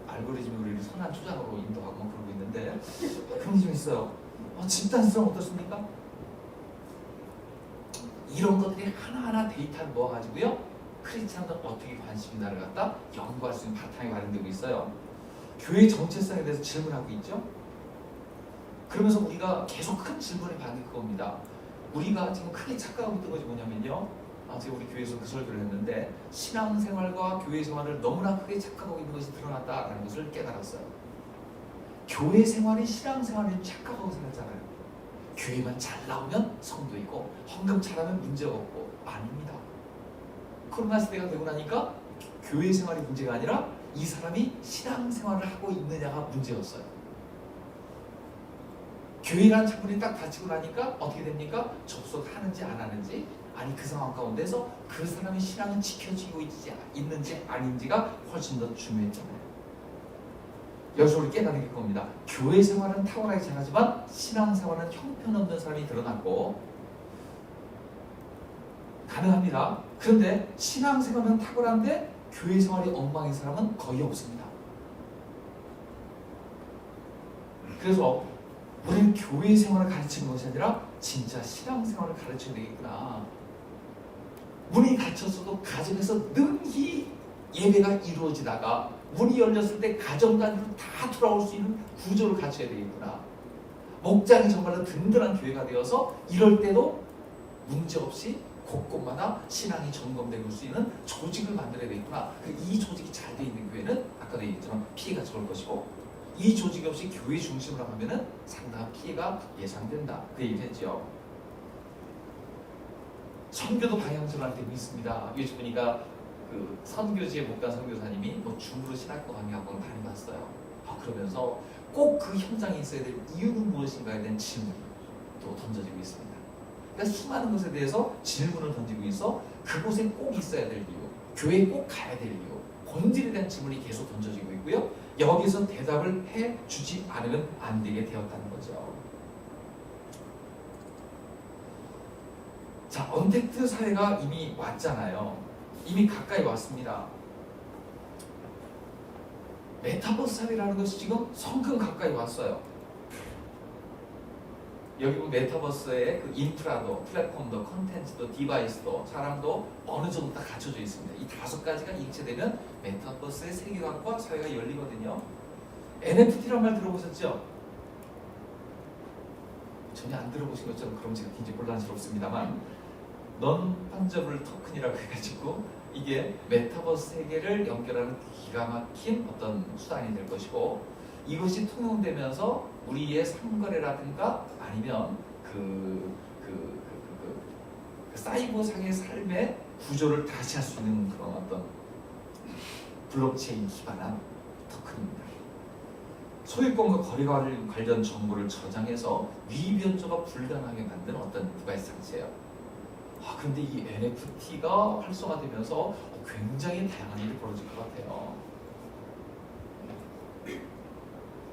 알고리즘이 우리를 선한 초장으로 인도하고 그러고 있는데 그런 게 좀 있어요. 집단성 어떻습니까? 이런 것들이 하나하나 데이터를 모아가지고요 크리스찬들 어떻게 관심이 나를 갖다 연구할 수 있는 바탕이 마련되고 있어요. 교회 정체성에 대해서 질문하고 있죠. 그러면서 우리가 계속 큰 질문을 받는 그겁니다. 우리가 지금 크게 착각하고 있던 것이 뭐냐면요 제가 우리 교회에서 그 설교를 했는데 신앙생활과 교회생활을 너무나 크게 착각하고 있는 것이 드러났다라는 것을 깨달았어요. 교회생활이 신앙생활을 착각하고 살았잖아요. 교회만 잘 나오면 성도이고 헌금 잘하면 문제가 없고 아닙니다. 코로나 시대가 되고 나니까 교회생활이 문제가 아니라 이 사람이 신앙생활을 하고 있느냐가 문제였어요. 교회라는 창문이 딱 닫히고 나니까 어떻게 됩니까? 접속하는지 안 하는지, 아니 그 상황 가운데서 그 사람의 신앙은 지켜지고 있는지 아닌지가 훨씬 더 중요했잖아요. 여기서 우리 깨달은 게 겁니다. 교회 생활은 탁월하게 잘하지만 신앙 생활은 형편없는 사람이 드러났고 가능합니다. 그런데 신앙 생활은 탁월한데 교회 생활이 엉망인 사람은 거의 없습니다. 그래서 우리는 교회 생활을 가르치는 것이 아니라 진짜 신앙 생활을 가르쳐야 되겠구나. 문이 닫혔어도 가정에서 능히 예배가 이루어지다가 문이 열렸을 때 가정 단위로 다 돌아올 수 있는 구조를 갖춰야 되겠구나. 목장이 정말로 든든한 교회가 되어서 이럴 때도 문제없이 곳곳마다 신앙이 점검될 수 있는 조직을 만들어야 되겠구나. 이 조직이 잘 돼 있는 교회는 아까도 얘기했지만 피해가 적을 것이고, 이 조직이 없이 교회 중심으로 하면은 상당한 피해가 예상된다. 그 얘기를 했죠. 선교도 방향전환 되고 있습니다. 요즘 보니까 그 선교지에 못 간 선교사님이 뭐 중으로 신학교 강의학원을 다녀봤어요. 그러면서 꼭 그 현장에 있어야 될 이유는 무엇인가에 대한 질문이 또 던져지고 있습니다. 그러니까 수많은 것에 대해서 질문을 던지고 있어 그곳에 꼭 있어야 될 이유, 교회에 꼭 가야 될 이유, 본질에 대한 질문이 계속 던져지고 있고요. 여기서 대답을 해주지 않으면 안 되게 되었다는 거죠. 자, 언택트 사회가 이미 왔잖아요. 이미 가까이 왔습니다. 메타버스 사회라는 것이 지금 성큼 가까이 왔어요. 여기 보면 메타버스의 그 인프라도, 플랫폼도, 컨텐츠도, 디바이스도, 사람도 어느 정도 다 갖춰져 있습니다. 이 5가지가 일치되면 메타버스의 세계관과 사회가 열리거든요. NFT란 말 들어보셨죠? 전혀 안 들어보신 것처럼 그럼 제가 굉장히 혼란스럽습니다만, 넌 펀저블 토큰이라고 해가지고 이게 메타버스 세계를 연결하는 기가 막힌 어떤 수단이 될 것이고, 이것이 통용되면서 우리의 상거래라든가 아니면 사이버상의 삶의 구조를 다시 할 수 있는 그런 어떤 블록체인 기반한 토큰입니다. 소유권과 거래와 관련 정보를 저장해서 위변조가 불가능하게 만드는 어떤 디바이스 장치예요. 그런데 이 NFT가 활성화되면서 굉장히 다양한 일이 벌어질 것 같아요.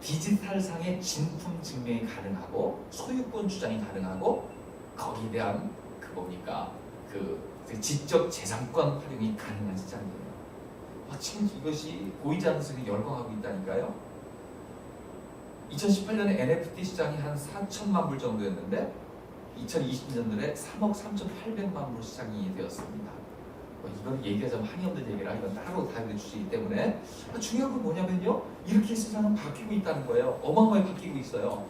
디지털상의 진품 증명이 가능하고 소유권 주장이 가능하고 거기에 대한 지적 재산권 활용이 가능한 시장이에요. 지금 이것이 보이지 않는 속에 열광하고 있다니까요. 2018년에 NFT 시장이 한 4천만 불 정도였는데 2020년도에 3억 3,800만 불 시장이 되었습니다. 이건 얘기하자면 한이 없는 얘기라 이건 따로 다른 주제이기 때문에 중요한 건 뭐냐면요, 이렇게 세상은 바뀌고 있다는 거예요. 어마어마하게 바뀌고 있어요.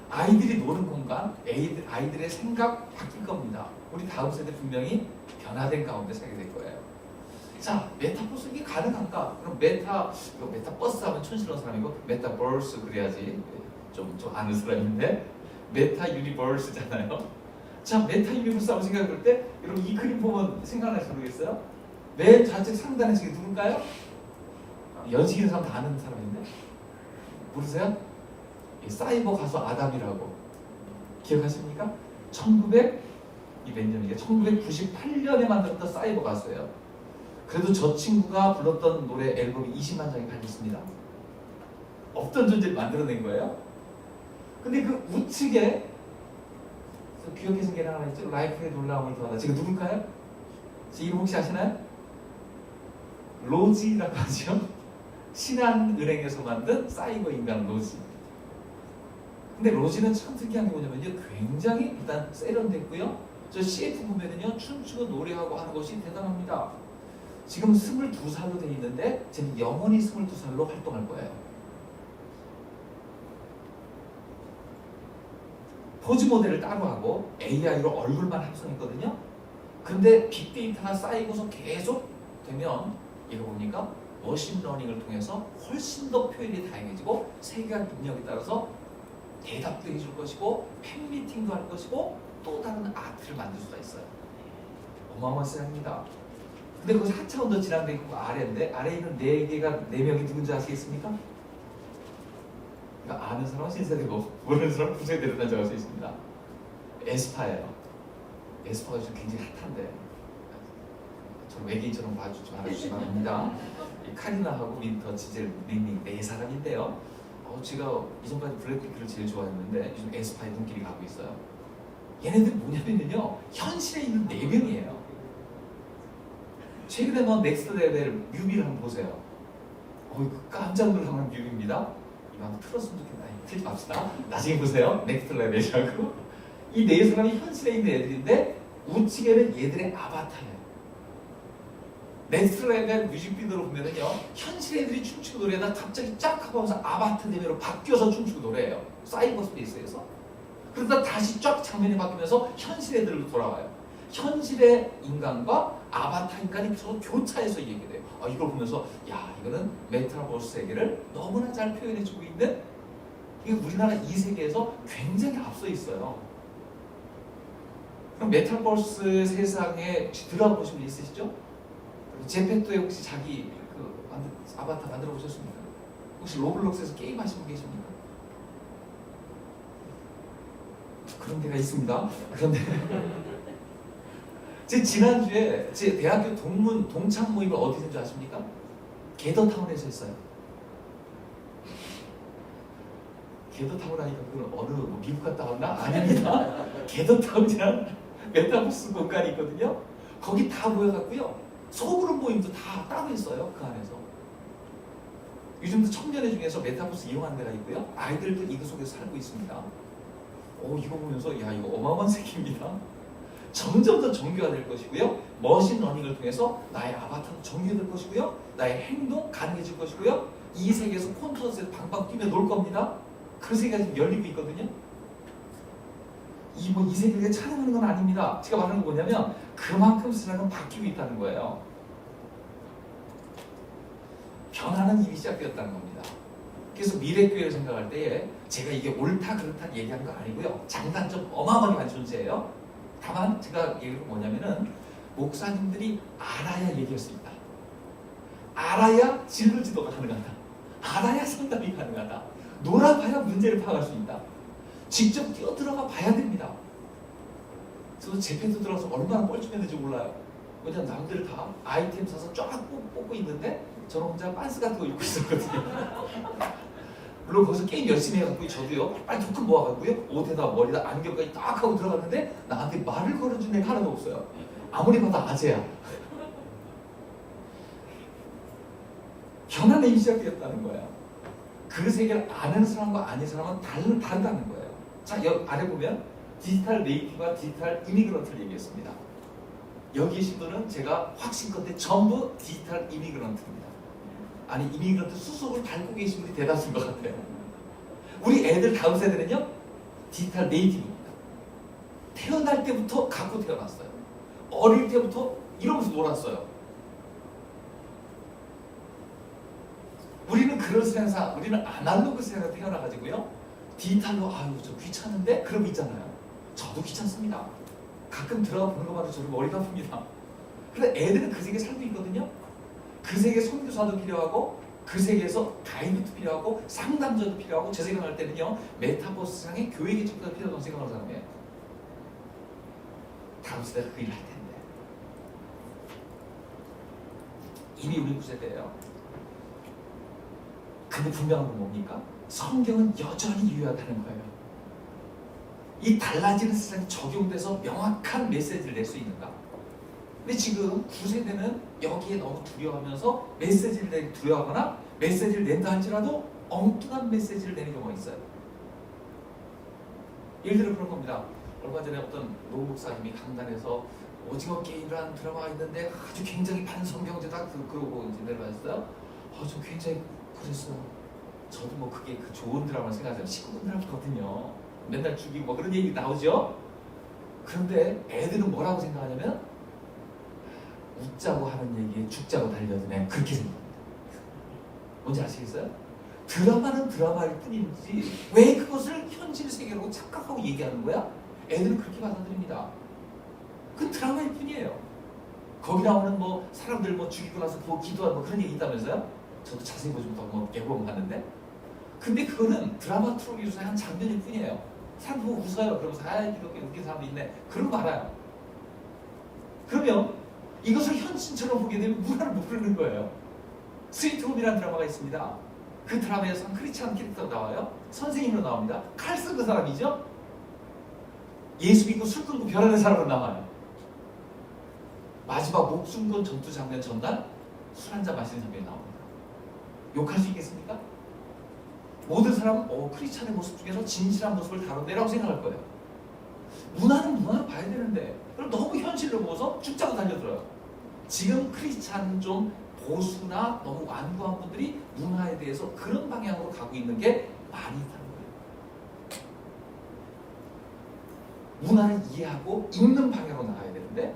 아이들이 노는 공간, 아이들의 생각 바뀔 겁니다. 우리 다음 세대 분명히 변화된 가운데 살게 될 거예요. 자, 메타버스 이게 가능한가? 그럼 메타버스 하면 촌스러운 사람이고 메타버스 그래야지 좀 아는 사람인데 메타 유니버스잖아요. 자, 메타 유니버스 하고 생각해 볼 때 여러분 이 그림 보면 생각나실지 모르겠어요? 맨 좌측 상단에 지금 누굴까요? 연식이는 사람 다 아는 사람인데 모르세요? 사이버 가수 아담이라고 기억하십니까? 1998년에 만들었던 사이버 가수예요. 그래도 저 친구가 불렀던 노래 앨범이 20만 장이 팔렸습니다. 없던 존재를 만들어낸 거예요. 근데 그 우측에 귀엽게 생긴 하나 있죠? 라이프의 놀라움을 더하다. 지금 누굴까요? 이름 혹시 아시나요? 로지라고 하죠. 신한은행에서 만든 사이버 인간 로지. 근데 로지는 참 특이한 게 뭐냐면요, 굉장히 일단 세련됐고요. 저 CF 보면은요, 춤추고 노래하고 하는 것이 대단합니다. 지금 22살로 돼 있는데 쟤는 영원히 22살로 활동할 거예요. 포즈 모델을 따로 하고 AI로 얼굴만 합성했거든요. 근데 빅데이터가 쌓이고서 계속 되면 얘가 뭡니까? 머신러닝을 통해서 훨씬 더 표현이 다양해지고 세계관 능력에 따라서 대답도 해줄 것이고 팬미팅도 할 것이고 또 다른 아트를 만들 수가 있어요. 어마어마한 세상입니다. 근데 그것이 한 차원 더 진행돼 있고 아래인데 아래에 있는 네 명이 누군지 아시겠습니까? 그러니까 아는 사람은 신세대고 모르는 사람은 구세대로 정할 수 있습니다. 에스파예요. 에스파가 요즘 굉장히 핫한데 저 외계인처럼 봐주지 말아주시기 바랍니다. 카리나하고 윈터, 지젤, 닝닝 네 사람인데요. 제가 이전까지 블랙핑크를 제일 좋아했는데 요즘 에스파의 눈길이 가고 있어요. 얘네들 뭐냐면요, 현실에 있는 네 명이에요. 최근에 뭐 넥스트 레벨 뮤비를 한번 보세요. 깜짝 놀랄 뮤비입니다. 이거 한번 틀었으면 좋겠다. 틀지 맙시다. 나중에 보세요. 넥스트 레벨이라고. 이 네 사람이 현실에 있는 애들인데 우측에는 얘들의 아바타예요. 넥스트 레벨 뮤직비디오로 보면은요, 현실 애들이 춤추고 노래하다 갑자기 쫙 하고 하면서 아바타 대면으로 바뀌어서 춤추고 노래해요. 사이버 스페이스에서. 그러다 다시 쫙 장면이 바뀌면서 현실 애들로 돌아와요. 현실의 인간과 아바타 인간이 서로 교차해서 얘기돼요. 이걸 보면서 야, 이거는 메타버스 세계를 너무나 잘 표현해주고 있는, 이게 우리나라 이 세계에서 굉장히 앞서 있어요. 그럼 메타버스 세상에 혹시 들어가 보신 분 있으시죠? 제페토에 혹시 자기 아바타 만들어 보셨습니까? 혹시 로블록스에서 게임 하시는 분 계십니까? 그런 데가 있습니다. 그런데 제 지난주에 제 대학교 동창 모임을 어디서 했는지 아십니까? 게더타운에서 했어요. 게더타운 하니까 그건 어느 미국 갔다 왔나? 아닙니다. 게더타운이라는 메타버스 공간이 있거든요. 거기 다 모여갖고요, 소그룹 모임도 다 따로 있어요. 그 안에서 요즘도 청년회 중에서 메타버스 이용하는 데가 있고요, 아이들도 이거 속에서 살고 있습니다. 이거 보면서 야, 이거 어마어마한 세계입니다. 점점 더 정교화될 것이고요, 머신러닝을 통해서 나의 아바타도 정교화될 것이고요, 나의 행동 가능해질 것이고요, 이 세계에서 콘서트에서 방방 뛰며 놀 겁니다. 그 세계가 지금 열리고 있거든요. 이 세계를 찬양하는 건 아닙니다. 제가 말하는 건 뭐냐면 그만큼 세상은 바뀌고 있다는 거예요. 변화는 이미 시작되었다는 겁니다. 그래서 미래교회를 생각할 때에 제가 이게 옳다 그렇다 얘기한 거 아니고요, 장단점 어마어마하게 많은 존재예요. 다만 제가 얘기한 건 뭐냐면은 목사님들이 알아야 얘기할 수 있다. 알아야 진로 지도가 가능하다. 알아야 상담이 가능하다. 놀아봐야 문제를 파악할 수 있다. 직접 뛰어들어가 봐야 됩니다. 저도 제페토 들어가서 얼마나 뻘쭘했는지 몰라요. 왜냐면 남들 다 아이템 사서 쫙 뽑고 있는데 저는 혼자 빤스 같은 거 입고 있었거든요. 물론 거기서 게임 열심히 해갖고 저도요, 빨리 토큰 모아갖고요, 옷에다 머리다 안경까지 딱 하고 들어갔는데 나한테 말을 걸어준 애가 하나도 없어요. 아무리 봐도 아재야. 변화는 시작되었다는 거예요. 그 세계를 아는 사람과 아닌 사람은 다르다는 거예요. 자, 여기 아래 보면 디지털 네이티브와 디지털 이미그런트를 얘기했습니다. 여기 계신 분은 제가 확신컨대 전부 디지털 이미그런트입니다. 아니, 이미그런트 수속을 밟고 계신 분이 대다수인 것 같아요. 우리 애들 다음 세대는요, 디지털 네이티브입니다. 태어날 때부터 갖고 태어났어요. 어릴 때부터 이러면서 놀았어요. 우리는 그런 세상, 우리는 아날로그 세상에 태어나가지고요, 디지털로 저 귀찮은데? 그러고 있잖아요. 저도 귀찮습니다. 가끔 들어가 보는 것마다 저를 머리가 아픕니다. 그런데 애들은 그 세계에 살고 있거든요. 그 세계에 선교사도 필요하고, 그 세계에서 가이드도 필요하고, 상담자도 필요하고, 제 생각할 때는요, 메타버스 상의 교회 개척도 필요하다고 생각하는 사람이에요. 다음 세대가 그 일을 할 텐데. 이미 우리 9세대예요. 근데 분명한 건 뭡니까? 성경은 여전히 유효하다는 거예요. 이 달라지는 세상에 적용돼서 명확한 메시지를 낼 수 있는가? 근데 지금 9세대는 여기에 너무 두려워하면서 메시지를 내기 두려워하거나 메시지를 낸다 할지라도 엉뚱한 메시지를 내는 경우가 있어요. 예를 들어 그런 겁니다. 얼마 전에 어떤 노 목사님이 강단에서 오징어 게임이라는 드라마가 있는데 아주 굉장히 반성경제다 그러고 이제 내려왔어요. 저 굉장히 그랬어요. 저도 뭐 그게 그 좋은 드라마를 생각하잖아요. 19금 드라마거든요. 맨날 죽이고 뭐 그런 얘기 나오죠. 그런데 애들은 뭐라고 생각하냐면 죽자고 하는 얘기에 죽자고 달려드네. 그렇게 생각합니다. 뭔지 아시겠어요? 드라마는 드라마일 뿐이지 왜 그것을 현실 세계로 착각하고 얘기하는 거야? 애들은 그렇게 받아들입니다. 그 드라마일 뿐이에요. 거기 나오는 뭐 사람들 뭐 죽이고 나서 뭐 기도하고 뭐 그런 얘기 있다면서요? 저도 자세히 보지 못하고 뭐 개봉 하는데, 근데 그거는 드라마 트로이로서의 한 장면일 뿐이에요. 사람 보고 웃어요. 그러면서 이렇게 웃긴 사람도 있네. 그러고 말아요. 그러면 이것을 현실처럼 보게 되면 문화를 모르는 거예요. 스위트홈이라는 드라마가 있습니다. 그 드라마에서 한 크리스찬 캐릭터가 나와요. 선생님으로 나옵니다. 칼 쓴 그 사람이죠. 예수 믿고 술 끊고 변하는 사람으로 나와요. 마지막 목숨 건 전투 장면 전날 술 한잔 마시는 장면이 나옵니다. 욕할 수 있겠습니까? 모든 사람은 크리스찬의 모습 중에서 진실한 모습을 다룬다라고 생각할 거예요. 문화는 문화를 봐야 되는데 그럼 너무 현실로 보고서 죽자고 달려들어요. 지금 크리스찬 좀 보수나 너무 완고한 분들이 문화에 대해서 그런 방향으로 가고 있는 게 많이 있다는 거예요. 문화를 이해하고 읽는 방향으로 나가야 되는데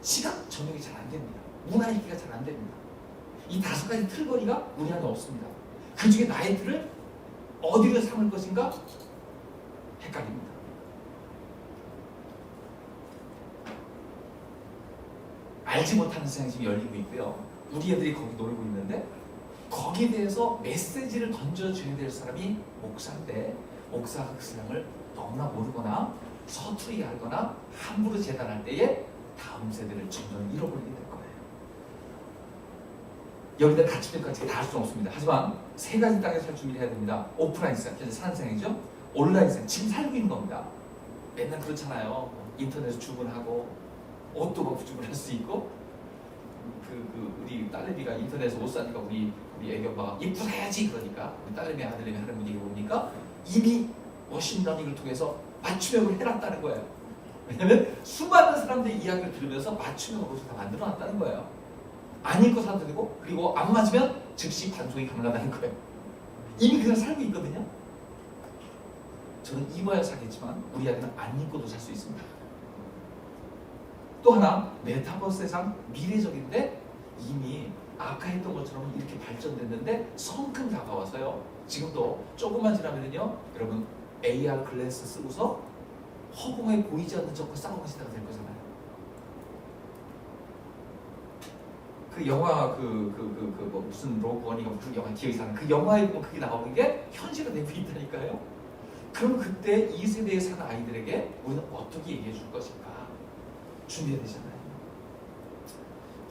시각 전용이 잘 안 됩니다. 문화 읽기가 잘 안 됩니다. 이 5가지 틀거리가 우리 안에 없습니다. 그 중에 나의 틀을 어디로 삼을 것인가 헷갈립니다. 알지 못하는 세상이 지금 열리고 있고요. 우리 애들이 거기 놀고 있는데 거기에 대해서 메시지를 던져줘야 될 사람이 목사인데 목사가 그 세상을 너무나 모르거나 서투리 알거나 함부로 재단할 때에 다음 세대를 점점 잃어버리게 될 거예요. 여기다 갖추기까지 다 할 수는 없습니다. 하지만 3가지 땅에 살 준비를 해야 됩니다. 오프라인 세상, 현재 사는 세상이죠. 온라인 세상, 지금 살고 있는 겁니다. 맨날 그렇잖아요. 인터넷 주문하고 옷도 막 주문할 수 있고 우리 딸내미가 인터넷에서 옷 사니까 우리 애기 엄마가 입고 사야지 그러니까 우리 딸내미 아들내미 하는 분위기 보니까 이미 머신러닝을 통해서 맞춤형을 해놨다는 거예요. 왜냐하면 수많은 사람들의 이야기를 들으면서 맞춤형으로 다 만들어놨다는 거예요. 안 읽고 사도 되고 그리고 안 맞으면 즉시 반송이 가능하다는 거예요. 이미 그냥 살고 있거든요. 저는 입어야 사겠지만 우리 아이는 안 입고도 살 수 있습니다. 또 하나 메타버스 세상 미래적인데 이미 아까 했던 것처럼 이렇게 발전됐는데 성큼 다가와서요. 지금도 조금만 지나면요 여러분 AR 글래스 쓰고서 허공에 보이지 않는 적과 싸우는 시대가 될 거잖아요. 그 영화 뭐 무슨 로그원이가 무슨 영화 기억이 나는 그 영화에 보면 그게 나오는 게 현실화 되고 있다니까요. 그럼 그때 이 세대에 사는 아이들에게 우리는 어떻게 얘기해 줄 것인가 준비해야 되잖아요.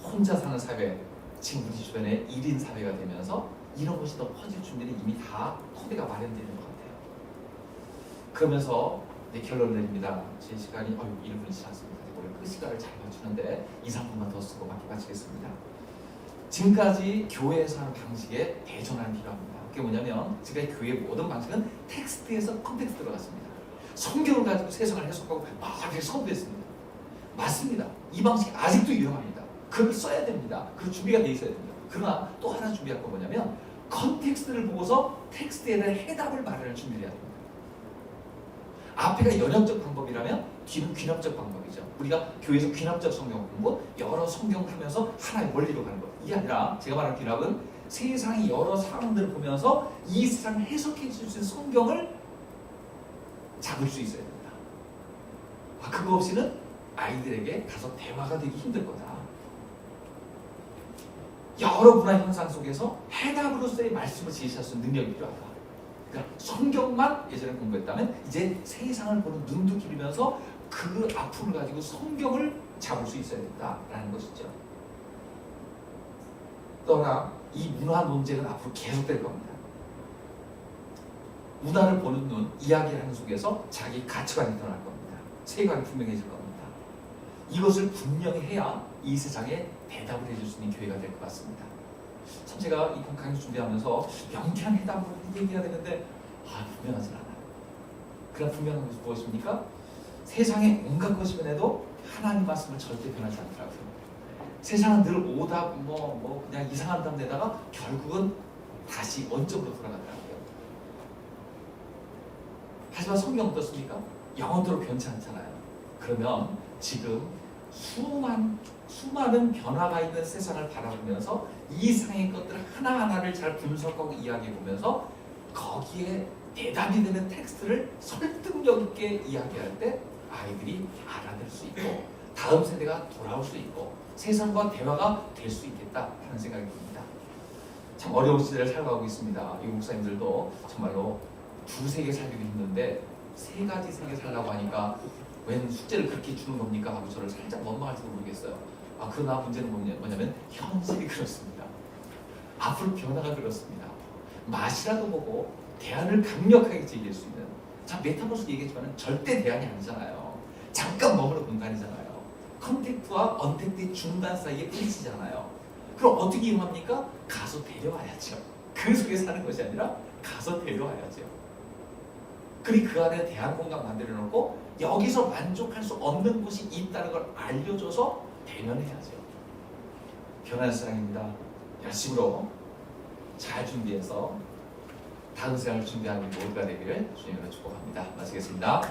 혼자 사는 사회, 지금 우리 주변에 1인 사회가 되면서 이런 것이 더 퍼질 준비는 이미 다 토대가 마련되는 것 같아요. 그러면서 결론을 내립니다. 제 시간이 1분이 지났습니다. 원래 그 시간을 잘 맞추는데 2, 3분만 더 쓰고 마치겠습니다. 지금까지 교회에서 하는 방식에 대전환이 필요합니다. 그게 뭐냐면 지금까지 교회의 모든 방식은 텍스트에서 컨텍스트 들어갔습니다. 성경을 가지고 세상을 해석하고 막 이렇게 선도했습니다. 맞습니다. 이 방식이 아직도 유용합니다. 그걸 써야 됩니다. 그 준비가 돼 있어야 됩니다. 그러나 또 하나 준비할 건 뭐냐면 컨텍스트를 보고서 텍스트에 대한 해답을 마련할 준비를 해야 됩니다. 앞에가 연역적 방법이라면 뒤는 귀납적 방법이죠. 우리가 교회에서 귀납적 성경 공부, 여러 성경을 하면서 하나의 원리로 가는 거예요. 이게 아니라 제가 말하는 귀납은 세상의 여러 상황들을 보면서 이 세상을 해석해 줄 수 있는 성경을 잡을 수 있어야 됩니다. 그거 없이는 아이들에게 가서 대화가 되기 힘들 거다. 여러 문화 현상 속에서 해답으로서의 말씀을 제시할 수 있는 능력이 필요하다. 그러니까 성경만 예전에 공부했다면 이제 세상을 보는 눈도 기르면서 그 아픔을 가지고 성경을 잡을 수 있어야 된다라는 것이죠. 또한 이 문화 논쟁은 앞으로 계속될 겁니다. 문화를 보는 눈, 이야기하는 속에서 자기 가치관이 드러날 겁니다. 세계관이 분명해질 겁니다. 이것을 분명히 해야 이 세상에 대답을 해줄 수 있는 교회가 될 것 같습니다. 참 제가 이 강의 준비하면서 명쾌한 해답을 얘기해야 되는데 분명하진 않아요. 그러나 분명한 것이 무엇입니까? 세상에 온갖 것이 변해도 하나님 말씀은 절대 변하지 않더라고요. 세상은 늘 오답 그냥 이상한 답 내다가 결국은 다시 원점으로 돌아가더라고요. 하지만 성경은 어떻습니까? 영원토록 변치 않잖아요. 그러면 지금 수많은 변화가 있는 세상을 바라보면서 이 세상의 것들 하나하나를 잘 분석하고 이야기해 보면서 거기에 대답이 되는 텍스트를 설득력 있게 이야기할 때 아이들이 알아들 수 있고 다음 세대가 돌아올 수 있고 세상과 대화가 될 수 있겠다 하는 생각이 듭니다. 참 어려운 시대를 살아가고 있습니다. 이 목사님들도 정말로 두 세계 살기도 힘든데 세 가지 세계 살라고 하니까 웬 숙제를 그렇게 주는 겁니까? 하고 저를 살짝 원망할지도 모르겠어요. 그러나 문제는 뭐냐면 현실이 그렇습니다. 앞으로 변화가 그렇습니다. 맛이라도 보고 대안을 강력하게 제기할 수 있는, 참 메타버스 얘기했지만 절대 대안이 아니잖아요. 잠깐 머무는 공간이잖아요. 컨택트와 언택트의 중간 사이에 필치잖아요. 그럼 어떻게 이용합니까? 가서 데려와야죠. 그 속에 사는 것이 아니라 가서 데려와야죠. 그리고 그 안에 대안 공간 만들어 놓고 여기서 만족할 수 없는 곳이 있다는 걸 알려줘서 대면해야죠. 변화의 사랑입니다. 열심으로 잘 준비해서 다음 생을 준비하는 모두가 되기를 주님으로 축복합니다. 마치겠습니다.